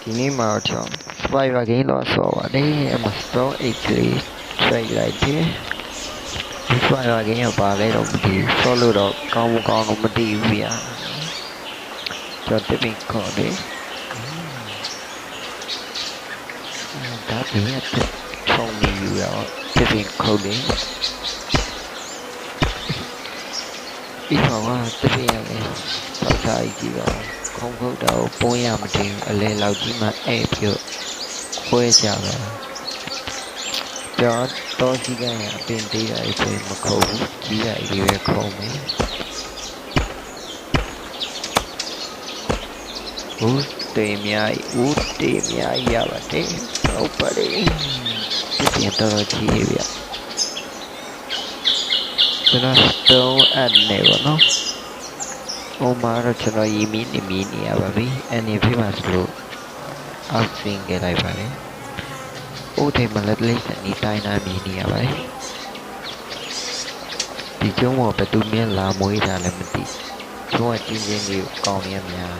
ဒီနေ့မှာကျွန်တော် Survivor game တော့ဆော်ပါတယ်အမ Stone 8 လေးချိန်လိုက်တယ်ဒီ Survivor game ကပါလဲတော့မသိဘူးဆော်လို့တော့ကောင်းမကောင်းတော့မသိဘူးဗျာကျွန်တော်တပင်ခေါ်တယ်ဒါပြင်ရထုံနေယူရအောင်တပင်ခေါ်တယ်ဒီကောင်ကတပင်ရလဲဆောက်စားကြည့်ပါခုံခုတ်တော့ပုံရမတင်အလဲလောက်ကြီးမှအဲ့ပြုတ်ခွဲကြပါကျွန်တော်စီကံရအပင်သေးတာဆိုမခုတ်ဘူးကြီးရအရွယ်ခုံမယ်ဦးတေမြာရပါတယ်ဟုတ်ပါတယ်ဒီပြန်တော့ကြီးရဗျကျွန်တော်တုံးအပ်နေပါနော်ဟိုမှာတော့ကျွန်တော်ရီမီနေရပါပြီအနေဖိမှဆိုလို့အောက်ဆင်းခဲ့လိုက်ပါတယ်အိုးထိမ်မလက်လေးစနေတိုင်းနာမြင်နေရပါတယ်ဒီကျုံးပေါ်ဘသူမြင်လာမွေးတာလည်းမသိကျုံးကတင်းချင်းလေးကိုကောင်းရများ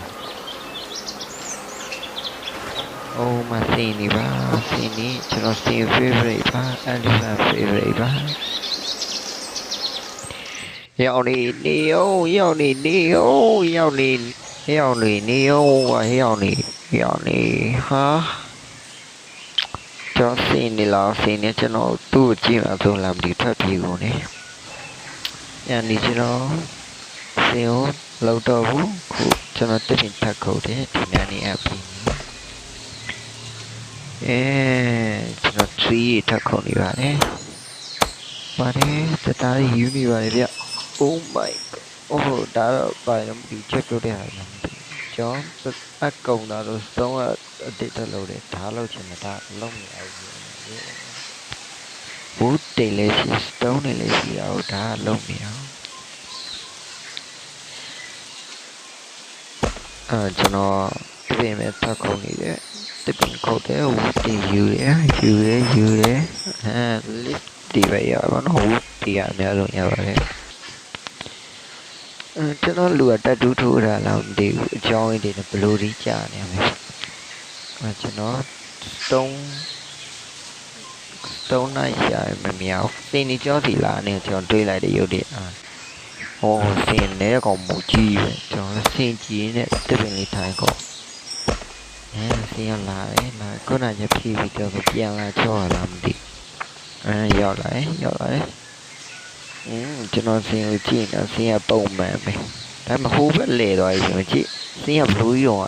အိုးမစင်းနေပါစင်းနေကျွန်တော်စင်း favorite ပါ elephant favorite ပါရောက်နေရောက်နေဟာကျွန်တော်စင်းနေလားစင်းနေကျွန်တော်သူ့ကိုကြည့်မှဆိုလာမသိထပ်ပြေကုန်နေညနေကျွန်တော်စင်းကိုလောက်တော့ဘူးခုကျွန်တော်တပင်ထပ်ခုတ်တယ်ဒီညနေအပြင်ကျွန်တော် tree ထပ်ခုတ်နေပါတယ်ပါတယ်တသားယူနေပါတယ်ဗျOh my god โอ้ဒါတော့ဘာလို့ဒီချက်ပြောတဲ့ဟာလဲကျွန်တော်အကောင်တာတော့သုံးအတစ်တက်လို့တယ်ဒါလောက်ချင်တာလုံးမရဘူးဘူးတိတ်လေးရှိစတုံးနေလေးရှိတာဟုတ်ဒါလုံးမရအောင်ကျွန်တော်ပြင်မဲ့တက်ခုံနေတယ်တပင်ခုတ်တယ်ဝူတီယူရလစ်တီပဲရပါတော့ဝူတီရအများဆုံးရပါတယ်ကျွန်တော်လူကတတူးထိုးတာလားမသိဘူးအကြောင်းရင်းတွေနဲ့ဘလို့ဒီကြာနေမယ်ကျွန်တော်တုံးနိုင်ရှာမမြောက်စင်နေကြောစီလာနေကျွန်တော်တွေးလိုက်တဲ့ရုပ်တွေဟောစင်နေကောင်မူကြီးပဲကျွန်တော်စင်ကြီးနဲ့တပင်လေးထိုင်ကောစင်ရလာတယ်လာခုနကဖြီးပြီးတော့ပြန်လာချောလာမသိရောက်လာကျွန်တော်စင်ကိုကြည့်နေစင်ကပုံမှန်ပဲဒါမှဟိုးပဲလေသွားပြီကျွန်တော်ကြည့်စင်ကဘလူးရော